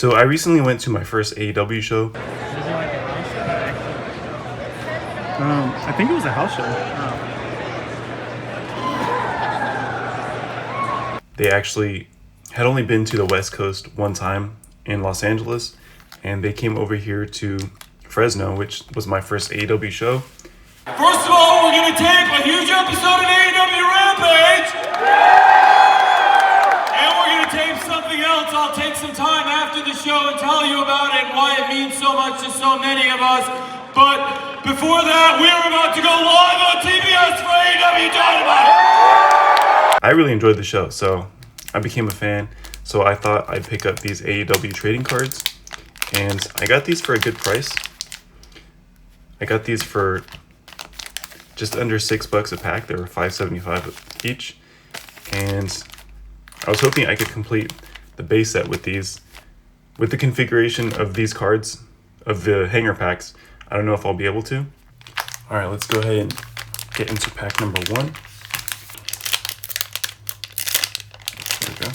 So I recently went to my first AEW show. Was it like a house show? I think it was a house show. They actually had only been to the West Coast one time in Los Angeles, and they came over here to Fresno, which was my first AEW show. First of all, we're going to tape a huge episode of AEW Rampage! And we're going to tape something else. I'll take some time after the show and tell you about it and why it means so much to so many of us. But before that, we're about to go live on TBS for AEW Dynamite! I really enjoyed the show, so I became a fan. So I thought I'd pick up these AEW trading cards, and I got these for a good price. I got these for just under $6 a pack. They were $5.75 each, and I was hoping I could complete the base set with these. With the configuration of these cards, of the hanger packs, I don't know if I'll be able to. All right, let's go ahead and get into pack number 1. There we go.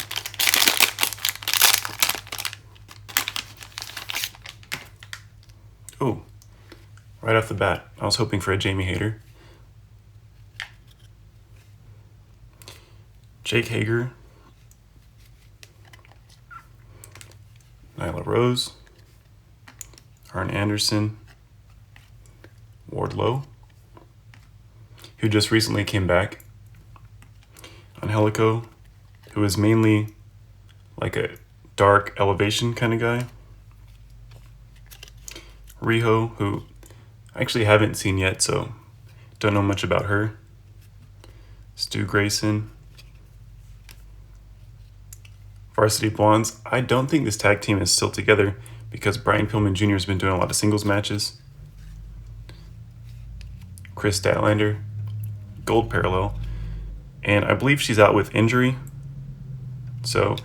Oh, right off the bat, I was hoping for a Jamie Hayter. Jake Hager. Nyla Rose. Arn Anderson. Wardlow, who just recently came back. Angelico, who is mainly like a dark elevation kind of guy. Riho, who I actually haven't seen yet, so don't know much about her. Stu Grayson. Varsity Blondes. I don't think this tag team is still together because Brian Pillman Jr. has been doing a lot of singles matches. Chris Statlander, Gold Parallel, and I believe she's out with injury, so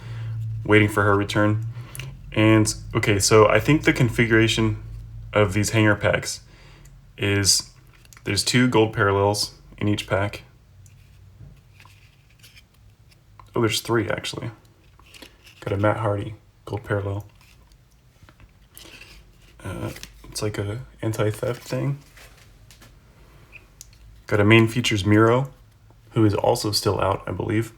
waiting for her return. And okay, so I think the configuration of these hanger packs is there's 2 Gold Parallels in each pack. Oh, there's 3 actually. Got a Matt Hardy Gold Parallel. It's like a anti-theft thing. Got a main features Miro, who is also still out, I believe.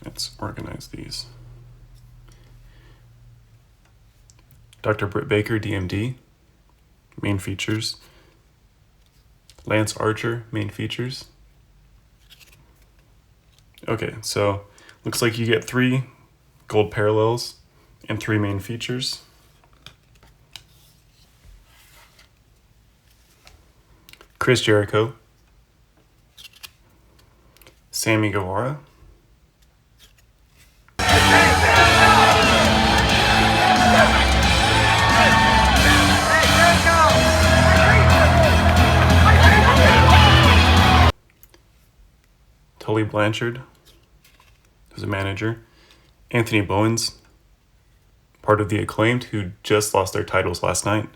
Let's organize these. Dr. Britt Baker, DMD, main features. Lance Archer, main features. Okay, so looks like you get 3 Gold Parallels and 3 main features. Chris Jericho, Sammy Guevara, Tully Blanchard, who's a manager, Anthony Bowens, part of the Acclaimed, who just lost their titles last night.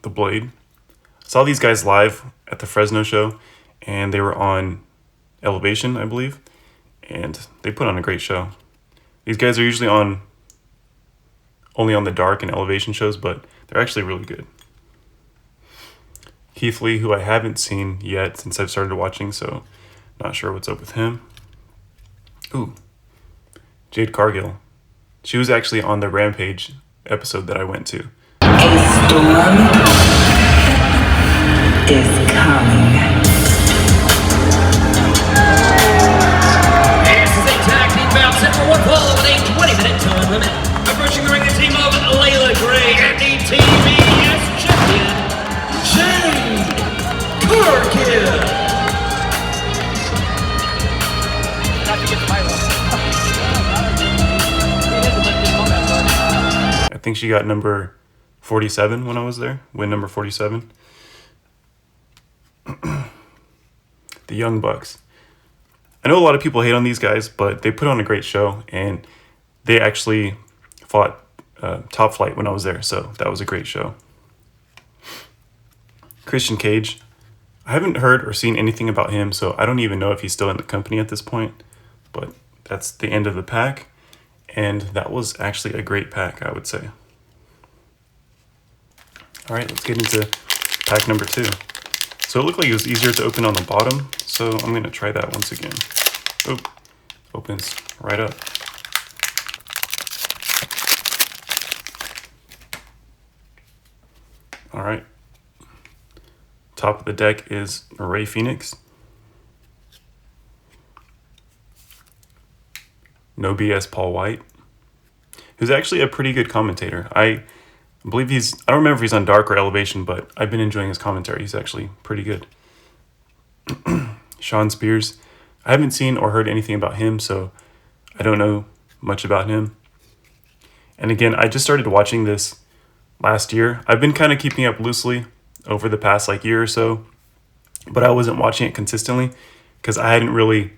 The Blade. Saw these guys live at the Fresno show, and they were on Elevation, I believe, and they put on a great show. These guys are usually only on the Dark and Elevation shows, but they're actually really good. Keith Lee, who I haven't seen yet since I've started watching, so not sure what's up with him. Ooh, Jade Cargill. She was actually on the Rampage episode that I went to. A storm is coming. This is a tag team bout set for one fall with a 20-minute time limit. Approaching the ring, the team of Layla Gray and the TBS champion, Jade Cargill. I think she got number 47 when I was there. Win number 47. The Young Bucks. I know a lot of people hate on these guys, but they put on a great show, and they actually fought Top Flight when I was there, so that was a great show. Christian Cage. I haven't heard or seen anything about him, so I don't even know if he's still in the company at this point. But that's the end of the pack, and that was actually a great pack, I would say. All right, let's get into pack number 2. So it looked like it was easier to open on the bottom, so I'm going to try that once again. Oh, opens right up. All right. Top of the deck is Ray Phoenix. No BS Paul White, who's actually a pretty good commentator. I believe I don't remember if he's on Dark or Elevation, but I've been enjoying his commentary. He's actually pretty good. Sean Spears. I haven't seen or heard anything about him, so I don't know much about him. And again, I just started watching this last year. I've been kind of keeping up loosely over the past year or so, but I wasn't watching it consistently because I hadn't really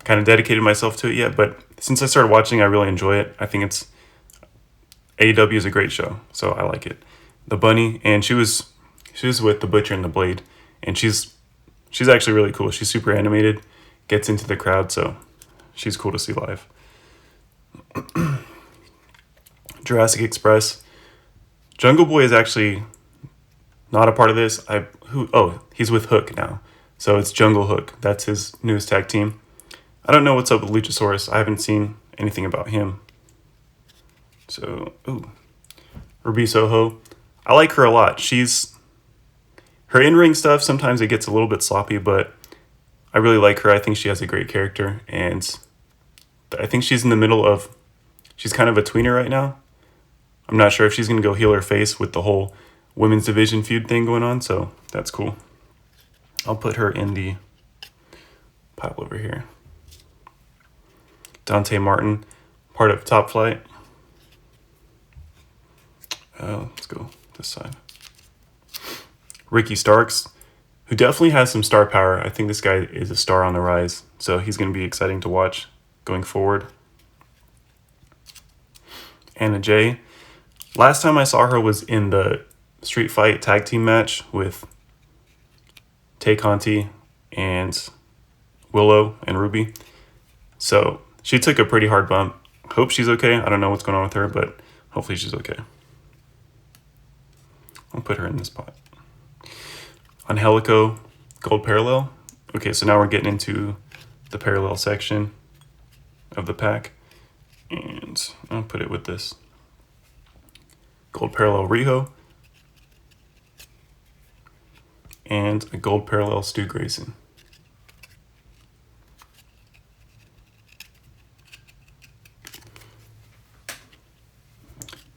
kind of dedicated myself to it yet. But since I started watching, I really enjoy it. I think AEW is a great show, so I like it. The Bunny, and she was with the Butcher and the Blade, and she's actually really cool. She's super animated, gets into the crowd, so she's cool to see live. Jurassic Express. Jungle Boy is actually not a part of this. He's with Hook now. So it's Jungle Hook. That's his newest tag team. I don't know what's up with Luchasaurus. I haven't seen anything about him. So, Ruby Soho. I like her a lot. Her in-ring stuff, sometimes it gets a little bit sloppy, but I really like her. I think she has a great character, and I think she's in the middle of, she's kind of a tweener right now. I'm not sure if she's going to go heel or face with the whole women's division feud thing going on, so that's cool. I'll put her in the pile over here. Dante Martin, part of Top Flight. Let's go this side. Ricky Starks, who definitely has some star power. I think this guy is a star on the rise, so he's going to be exciting to watch going forward. Anna Jay. Last time I saw her was in the Street Fight tag team match with Tay Conti and Willow and Ruby. So she took a pretty hard bump. Hope she's okay. I don't know what's going on with her, but hopefully she's okay. I'll put her in this spot. Angelico, Gold Parallel. Okay, so now we're getting into the parallel section of the pack. And I'll put it with this. Gold Parallel Riho. And a Gold Parallel Stu Grayson.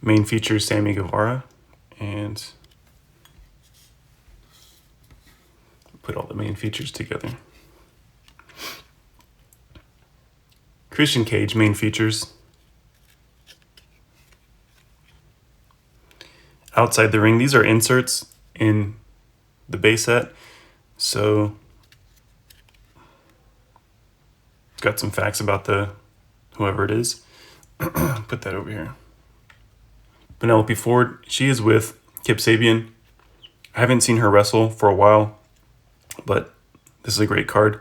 Main features Sammy Guevara. And put all the main features together. Christian Cage, main features. Outside the ring, these are inserts in the base set. So it's got some facts about whoever it is. Put that over here. Penelope Ford, she is with Kip Sabian. I haven't seen her wrestle for a while, but this is a great card.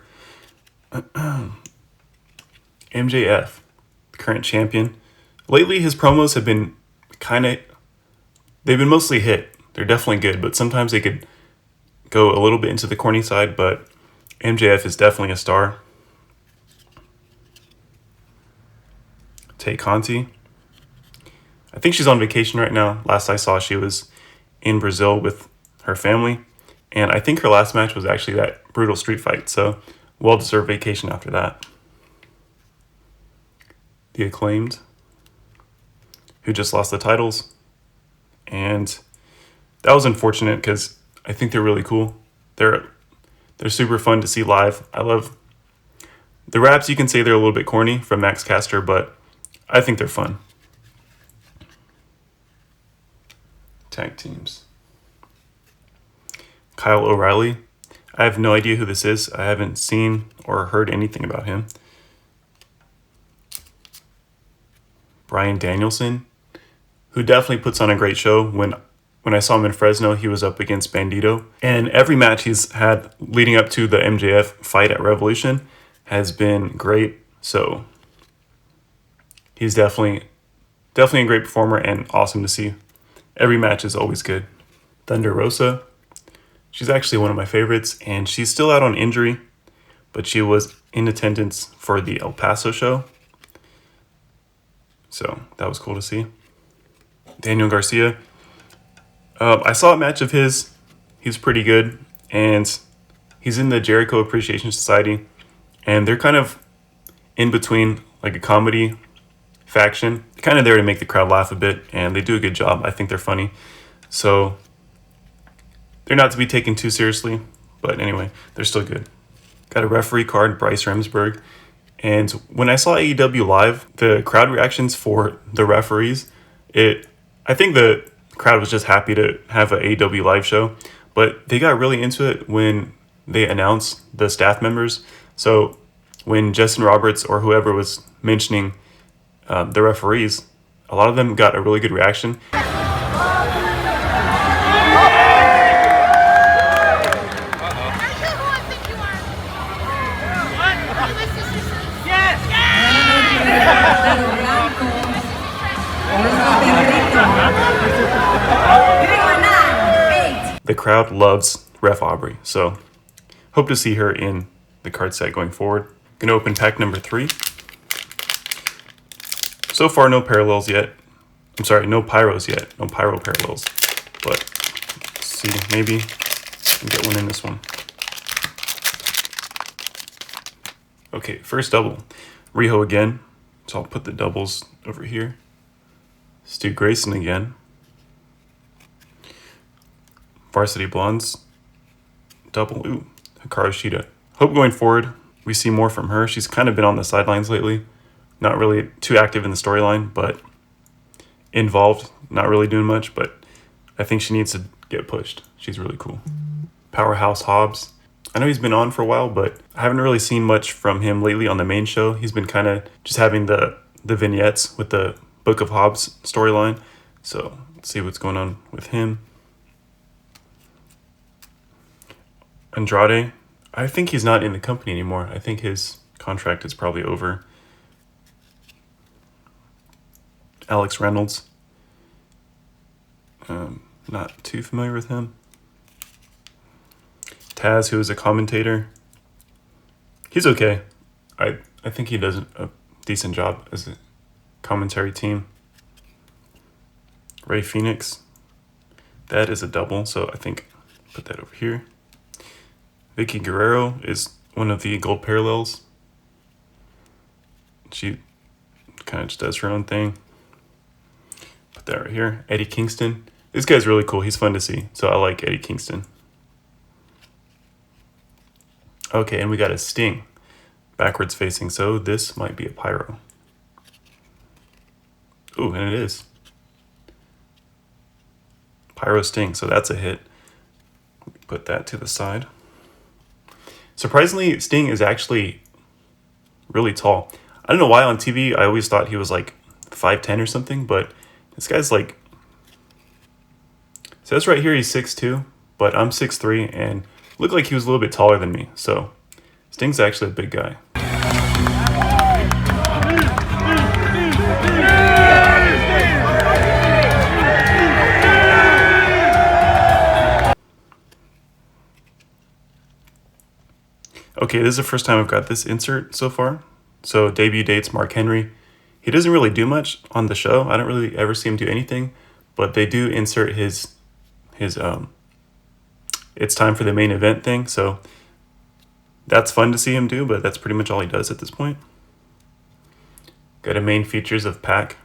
MJF, the current champion. Lately, his promos have been they've been mostly hit. They're definitely good, but sometimes they could go a little bit into the corny side, but MJF is definitely a star. Tay Conti. I think she's on vacation right now. Last I saw, she was in Brazil with her family. And I think her last match was actually that brutal street fight. So, well-deserved vacation after that. The Acclaimed, who just lost the titles. And that was unfortunate because I think they're really cool. They're super fun to see live. I love the raps. You can say they're a little bit corny from Max Caster, but I think they're fun. Tag teams. Kyle O'Reilly. I have no idea who this is. I haven't seen or heard anything about him. Bryan Danielson, who definitely puts on a great show when When I saw him in Fresno, he was up against Bandito. And every match he's had leading up to the MJF fight at Revolution has been great. So he's definitely a great performer and awesome to see. Every match is always good. Thunder Rosa, she's actually one of my favorites, and she's still out on injury, but she was in attendance for the El Paso show. So that was cool to see. Daniel Garcia, I saw a match of his. He's pretty good, and he's in the Jericho Appreciation Society, and they're kind of in between, like a comedy faction, kind of there to make the crowd laugh a bit, and they do a good job. I think they're funny. So they're not to be taken too seriously, but anyway, they're still good. Got a referee card, Bryce Remsburg. And when I saw AEW live, the crowd reactions for the referees, I think the crowd was just happy to have an AEW live show, but they got really into it when they announced the staff members. So when Justin Roberts or whoever was mentioning the referees, a lot of them got a really good reaction. The crowd loves Ref Aubrey, so hope to see her in the card set going forward. Gonna open pack number 3. So far, no parallels yet. I'm sorry, no pyros yet. No pyro parallels. But let's see, maybe I can get one in this one. Okay, first double. Riho again. So I'll put the doubles over here. Stu Grayson again. Varsity Blondes. Double. Ooh, Hikaru Shida. Hope going forward we see more from her. She's kind of been on the sidelines lately. Not really too active in the storyline, but involved. Not really doing much, but I think she needs to get pushed. She's really cool. Powerhouse Hobbs. I know he's been on for a while, but I haven't really seen much from him lately on the main show. He's been kind of just having the vignettes with the Book of Hobbs storyline. So let's see what's going on with him. Andrade. I think he's not in the company anymore. I think his contract is probably over. Alex Reynolds. Not too familiar with him. Taz, who is a commentator. He's okay. I think he does a decent job as a commentary team. Ray Phoenix. That is a double, so I think put that over here. Vicky Guerrero is one of the gold parallels. She kind of just does her own thing. Put that right here. Eddie Kingston. This guy's really cool. He's fun to see. So I like Eddie Kingston. Okay, and we got a Sting. Backwards facing. So this might be a pyro. Ooh, and it is. Pyro Sting. So that's a hit. Put that to the side. Surprisingly, Sting is actually really tall. I don't know why on TV I always thought he was like 5'10" or something, but this guy's like... It says right here he's 6'2", but I'm 6'3", and looked like he was a little bit taller than me. So Sting's actually a big guy. Okay, this is the first time I've got this insert so far. So debut dates Mark Henry. He doesn't really do much on the show. I don't really ever see him do anything, but they do insert his it's time for the main event thing. So that's fun to see him do, but that's pretty much all he does at this point. Got a main features of Pac.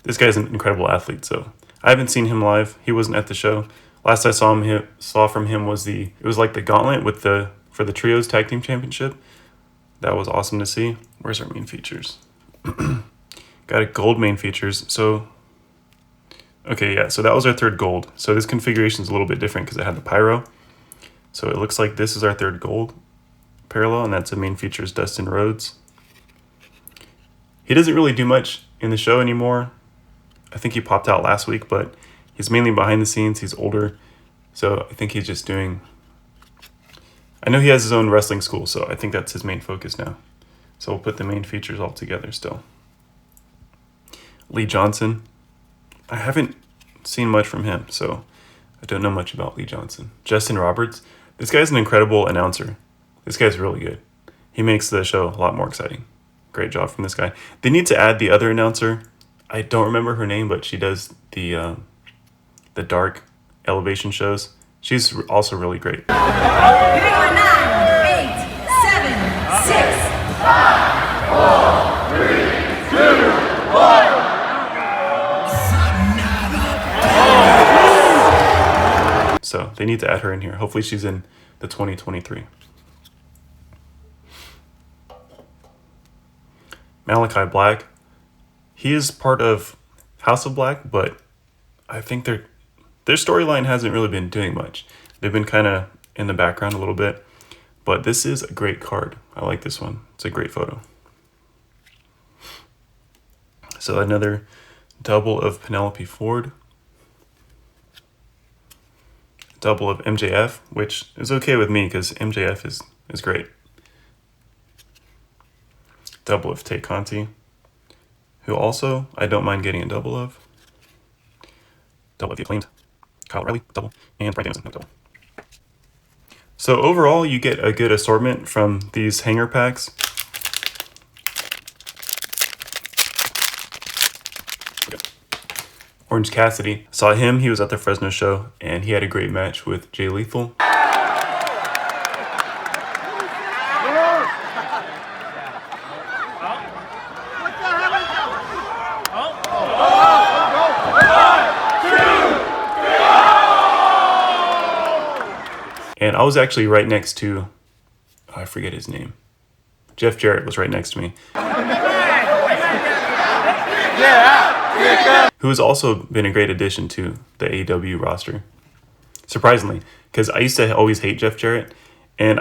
This guy's an incredible athlete, so I haven't seen him live. He wasn't at the show. Last I saw from him was it was like the gauntlet for the trios tag team championship. That was awesome to see. Where's our main features? Got a gold main features. So okay, yeah, so that was our third gold. So this configuration is a little bit different because it had the pyro. So it looks like this is our third gold parallel, and that's the main features Dustin Rhodes. He doesn't really do much in the show anymore. I think he popped out last week, but he's mainly behind the scenes. He's older, so I think he's just doing... I know he has his own wrestling school, so I think that's his main focus now. So we'll put the main features all together still. Lee Johnson. I haven't seen much from him, so I don't know much about Lee Johnson. Justin Roberts. This guy's an incredible announcer. This guy's really good. He makes the show a lot more exciting. Great job from this guy. They need to add the other announcer. I don't remember her name, but she does the dark elevation shows. She's also really great. 9, 8, 7, 6, 5, 4, 3, 2, 1. So they need to add her in here. Hopefully she's in the 2023. Malachi Black. He is part of House of Black, but I think their storyline hasn't really been doing much. They've been kind of in the background a little bit, but this is a great card. I like this one. It's a great photo. So another double of Penelope Ford. Double of MJF, which is okay with me because MJF is great. Double of Tay Conti, who also I don't mind getting a double of. Double of The Acclaimed, Kyle O'Reilly, double, and Brian Danielson, double. So overall, you get a good assortment from these hanger packs. Orange Cassidy. Saw him, he was at the Fresno show, and he had a great match with Jay Lethal. And I was actually right next to, I forget his name. Jeff Jarrett was right next to me. Who has also been a great addition to the AEW roster. Surprisingly, because I used to always hate Jeff Jarrett, and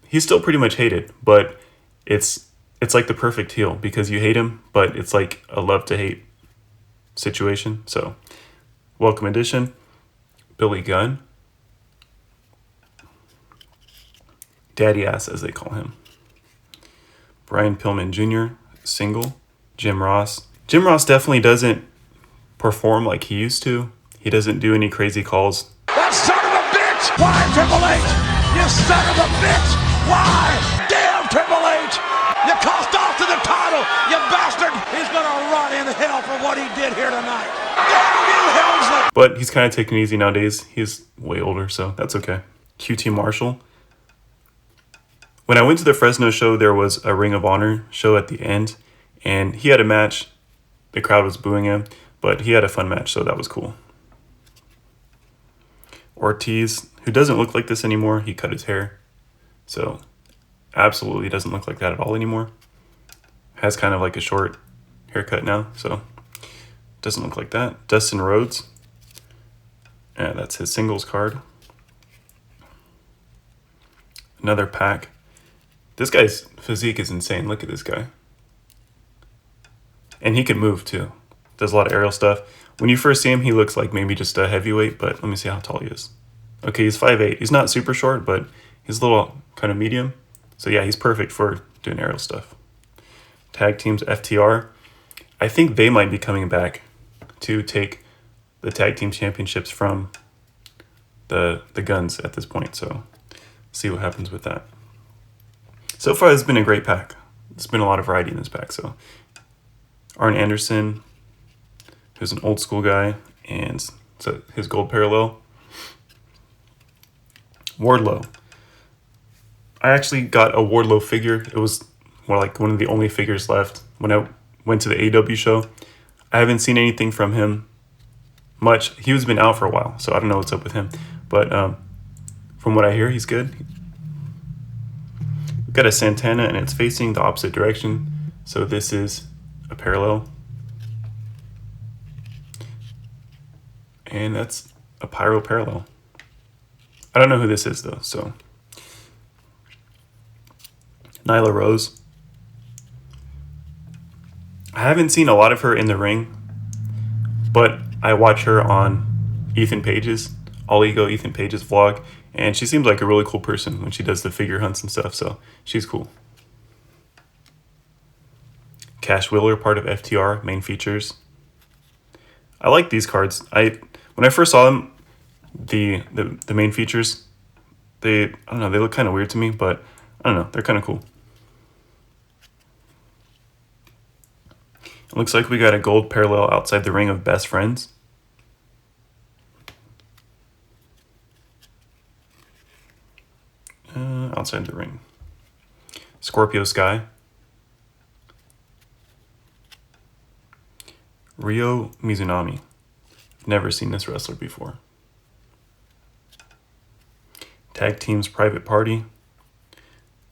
he's still pretty much hated, but it's like the perfect heel because you hate him, but it's like a love to hate situation. So, welcome addition. Billy Gunn. Daddy Ass, as they call him. Brian Pillman Jr., single. Jim Ross. Jim Ross definitely doesn't perform like he used to. He doesn't do any crazy calls. That son of a bitch! Why, Triple H? You son of a bitch! Why? Damn, Triple H! You cost Austin the title, you bastard! He's gonna rot in hell for what he did here tonight. Damn you, Helmsley! But he's kind of taking it easy nowadays. He's way older, so that's okay. QT Marshall. When I went to the Fresno show, there was a Ring of Honor show at the end, and he had a match. The crowd was booing him, but he had a fun match, so that was cool. Ortiz, who doesn't look like this anymore. He cut his hair, so absolutely doesn't look like that at all anymore. Has kind of like a short haircut now, so doesn't look like that. Dustin Rhodes, and that's his singles card. Another pack. This guy's physique is insane. Look at this guy. And he can move too. Does a lot of aerial stuff. When you first see him, he looks like maybe just a heavyweight, but let me see how tall he is. Okay, he's 5'8". He's not super short, but he's a little kind of medium. So yeah, he's perfect for doing aerial stuff. Tag teams, FTR. I think they might be coming back to take the tag team championships from the Guns at this point. So see what happens with that. So far, it's been a great pack. There's been a lot of variety in this pack. So Arn Anderson, who's an old school guy, and so his gold parallel. Wardlow. I actually got a Wardlow figure. It was more like one of the only figures left when I went to the AEW show. I haven't seen anything from him much. He was been out for a while, so I don't know what's up with him. But from what I hear, he's good. We've got a Santana, and it's facing the opposite direction. So this is a parallel. And that's a Pyro parallel. I don't know who this is, though, so. Nyla Rose. I haven't seen a lot of her in the ring, but I watch her on Ethan Page's All Ego Ethan Page's vlog, and she seems like a really cool person when she does the figure hunts and stuff, so she's cool. Cash Wheeler, part of FTR, main features. I like these cards. When I first saw them, the main features, I don't know, they look kind of weird to me, but I don't know, they're kind of cool. It looks like we got a gold parallel outside the ring of Best Friends. Outside the ring. Scorpio Sky. Ryo Mizunami. Never seen this wrestler before. Tag Team's Private Party.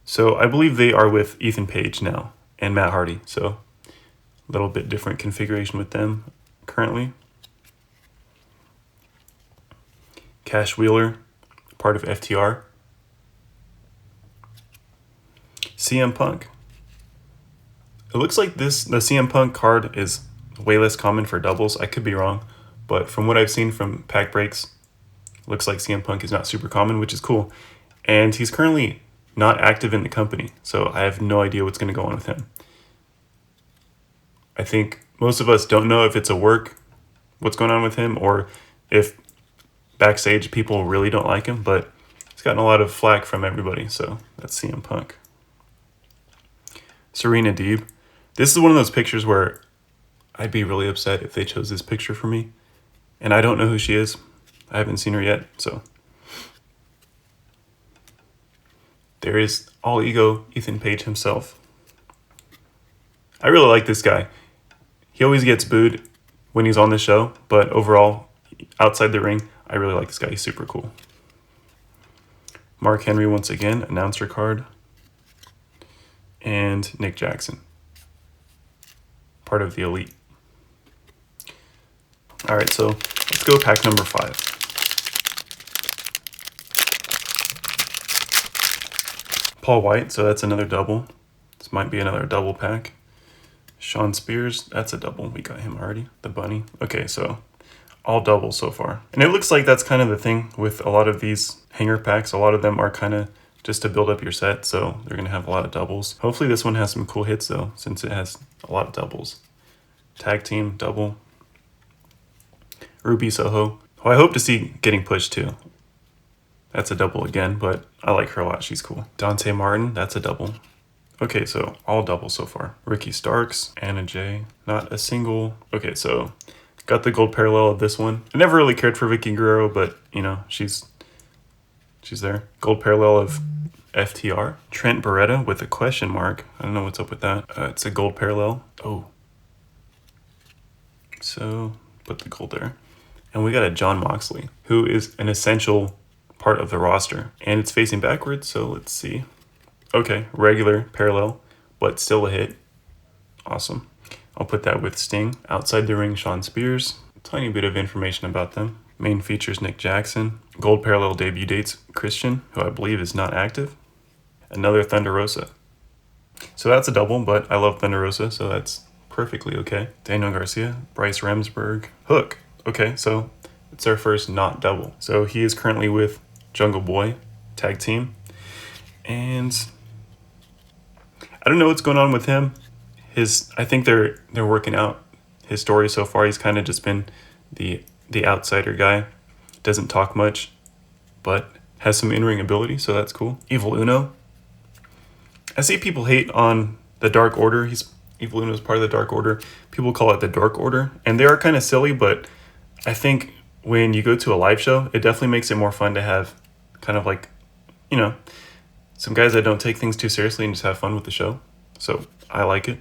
So I believe they are with Ethan Page now and Matt Hardy. So a little bit different configuration with them currently. Cash Wheeler, part of FTR. CM Punk. It looks like the CM Punk card is way less common for doubles. I could be wrong, but from what I've seen from pack breaks, looks like CM Punk is not super common, which is cool. And he's currently not active in the company, so I have no idea what's going to go on with him. I think most of us don't know if it's a work, what's going on with him, or if backstage people really don't like him, but he's gotten a lot of flack from everybody, so that's CM Punk. Serena Deeb. This is one of those pictures where I'd be really upset if they chose this picture for me. And I don't know who she is. I haven't seen her yet, so. There is All Ego Ethan Page himself. I really like this guy. He always gets booed when he's on the show, but overall, outside the ring, I really like this guy. He's super cool. Mark Henry once again, announcer card. And Nick Jackson, part of the Elite. All right, so let's go pack number 5. Paul White, so that's another double. This might be another double pack. Sean Spears, that's a double. We got him already. The bunny. Okay, so all doubles so far. And it looks like that's kind of the thing with a lot of these hanger packs. A lot of them are kind of just to build up your set, so they're going to have a lot of doubles. Hopefully this one has some cool hits, though, since it has a lot of doubles. Tag Team, double. Ruby Soho, who I hope to see getting pushed, too. That's a double again, but I like her a lot. She's cool. Dante Martin, that's a double. Okay, so all doubles so far. Ricky Starks, Anna Jay, not a single. Okay, so got the gold parallel of this one. I never really cared for Vicky Guerrero, but, you know, she's there. Gold parallel of FTR. Trent Beretta with a question mark. I don't know what's up with that. It's a gold parallel. Oh. So, put the gold there. And we got a John Moxley, who is an essential part of the roster. And it's facing backwards, so let's see. Okay, regular parallel, but still a hit. Awesome. I'll put that with Sting. Outside the ring, Sean Spears. Tiny bit of information about them. Main features Nick Jackson. Gold parallel debut dates Christian, who I believe is not active. Another Thunder Rosa. So that's a double, but I love Thunder Rosa, so that's perfectly okay. Daniel Garcia, Bryce Remsburg, Hook. Okay, so it's our first not double. So he is currently with Jungle Boy Tag Team. And I don't know what's going on with him. I think they're working out his story so far. He's kind of just been the outsider guy. Doesn't talk much, but has some in-ring ability, so that's cool. Evil Uno. I see people hate on the Dark Order. Evil Uno is part of the Dark Order. People call it the Dark Order, and they are kind of silly, but I think when you go to a live show, it definitely makes it more fun to have kind of like, you know, some guys that don't take things too seriously and just have fun with the show. So I like it.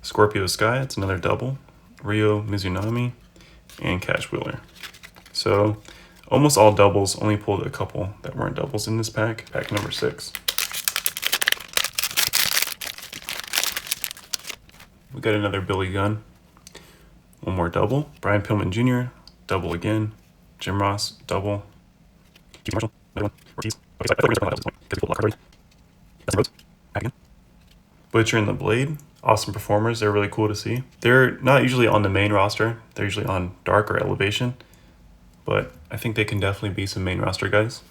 Scorpio Sky, it's another double. Ryo Mizunami and Cash Wheeler. So almost all doubles, only pulled a couple that weren't doubles in this pack. Pack number 6. We got another Billy Gunn. One more double. Brian Pillman Jr., double again. Jim Ross, double. Keith Marshall, another one. Ortiz. Okay, so I thought we were going to because we pulled a lock card already. Dustin Rhodes, back again. Butcher and the Blade, awesome performers. They're really cool to see. They're not usually on the main roster. They're usually on Dark or Elevation. But I think they can definitely be some main roster guys.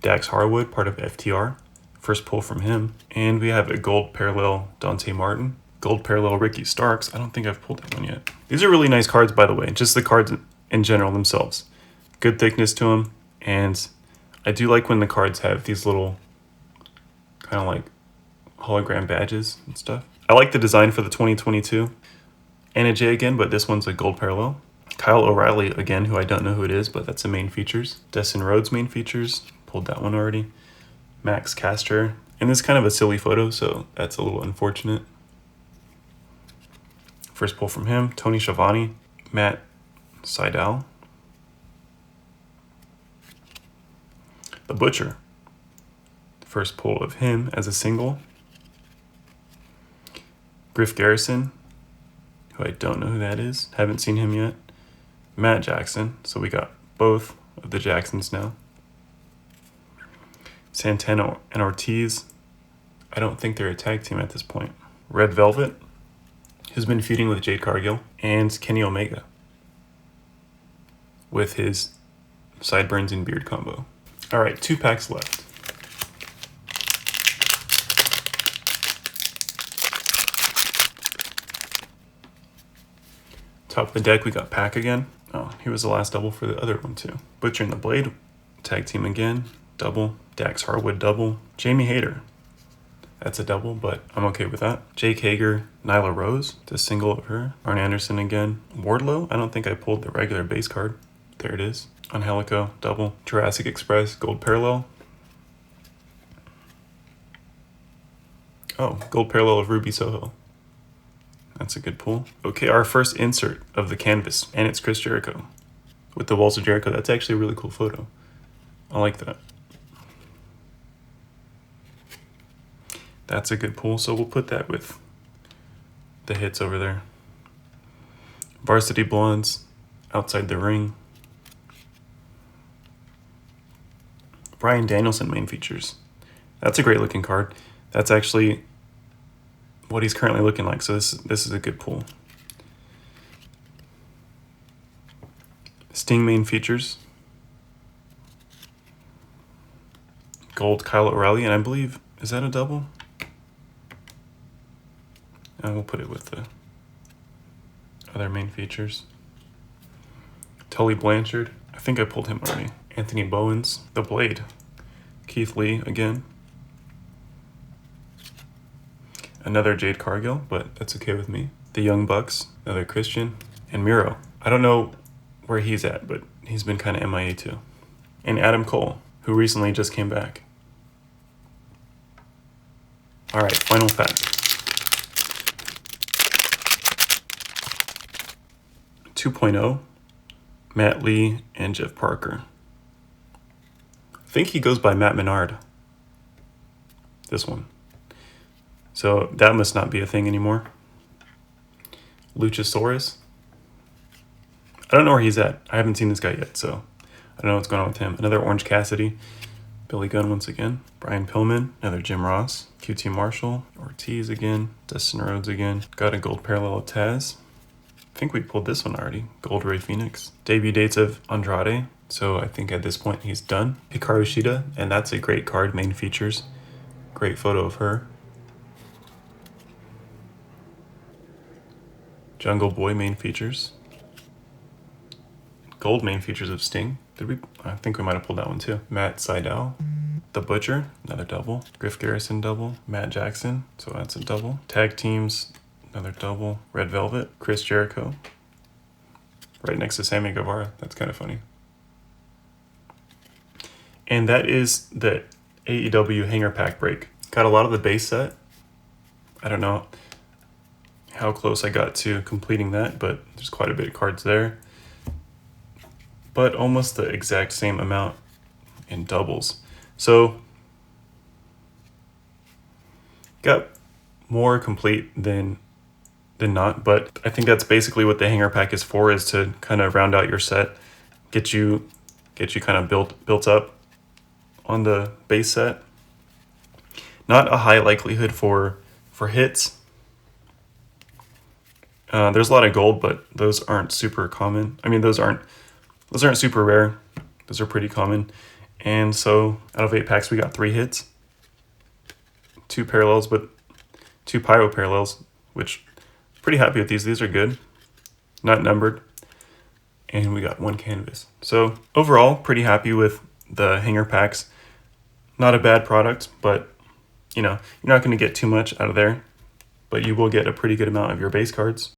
Dax Harwood, part of FTR. First pull from him. And we have a gold parallel Dante Martin. Gold parallel Ricky Starks. I don't think I've pulled that one yet. These are really nice cards, by the way. Just the cards in general themselves. Good thickness to them. And I do like when the cards have these little kind of like hologram badges and stuff. I like the design for the 2022 Anna J again, but this one's a gold parallel. Kyle O'Reilly again, who I don't know who it is, but that's the main features. Destin Rhodes main features. Pulled that one already. Max Caster. And this is kind of a silly photo, so that's a little unfortunate. First pull from him. Tony Schiavone. Matt Seidel. The Butcher. First pull of him as a single. Griff Garrison, who I don't know who that is. Haven't seen him yet. Matt Jackson. So we got both of the Jacksons now. Santana and Ortiz. I don't think they're a tag team at this point. Red Velvet, who's been feuding with Jade Cargill. And Kenny Omega, with his sideburns and beard combo. All right, 2 packs left. Top of the deck, we got Pac again. Oh, he was the last double for the other one too. Butcher and the Blade, tag team again, double. Dax Harwood, double. Jamie Hayter, that's a double, but I'm okay with that. Jake Hager, Nyla Rose, the single of her. Arn Anderson again. Wardlow, I don't think I pulled the regular base card. There it is. Angelico, double. Jurassic Express, gold parallel. Oh, gold parallel of Ruby Soho. That's a good pull. Okay, our first insert of the canvas, and it's Chris Jericho with the Walls of Jericho. That's actually a really cool photo. I like that. That's a good pull, so we'll put that with the hits over there. Varsity Blondes, Outside the Ring. Bryan Danielson main features. That's a great looking card. That's actually what he's currently looking like, so this is a good pull. Sting main features. Gold Kyle O'Reilly, and I believe, is that a double? And we'll put it with the other main features. Tully Blanchard, I think I pulled him already. Anthony Bowens, the Blade. Keith Lee again. Another Jade Cargill, but that's okay with me. The Young Bucks, another Christian. And Miro. I don't know where he's at, but he's been kind of MIA too. And Adam Cole, who recently just came back. All right, final pack. 2.0, Matt Lee and Jeff Parker. I think he goes by Matt Menard. This one. So that must not be a thing anymore. Luchasaurus. I don't know where he's at. I haven't seen this guy yet, so I don't know what's going on with him. Another Orange Cassidy. Billy Gunn once again. Brian Pillman. Another Jim Ross. QT Marshall. Ortiz again. Dustin Rhodes again. Got a gold parallel of Taz. I think we pulled this one already. Gold Ray Phoenix. Debut dates of Andrade. So I think at this point he's done. Hikaru Shida. And that's a great card. Main features. Great photo of her. Jungle Boy main features. Gold main features of Sting. Did we? I think we might have pulled that one too. Matt Seidel. The Butcher. Another double. Griff Garrison double. Matt Jackson. So that's a double. Tag teams. Another double. Red Velvet. Chris Jericho. Right next to Sammy Guevara. That's kind of funny. And that is the AEW Hanger Pack break. Got a lot of the base set. I don't know how close I got to completing that, but there's quite a bit of cards there. But almost the exact same amount in doubles. So, got more complete than not, but I think that's basically what the hanger pack is for, is to kind of round out your set, get you kind of built up on the base set. Not a high likelihood for hits, There's a lot of gold, but those aren't super common. I mean, those aren't super rare. Those are pretty common. And so out of 8 packs, we got 3 hits, 2 parallels, but 2 pyro parallels, which pretty happy with these. These are good, not numbered. And we got 1 canvas. So overall, pretty happy with the hanger packs. Not a bad product, but you know, you're not going to get too much out of there, but you will get a pretty good amount of your base cards.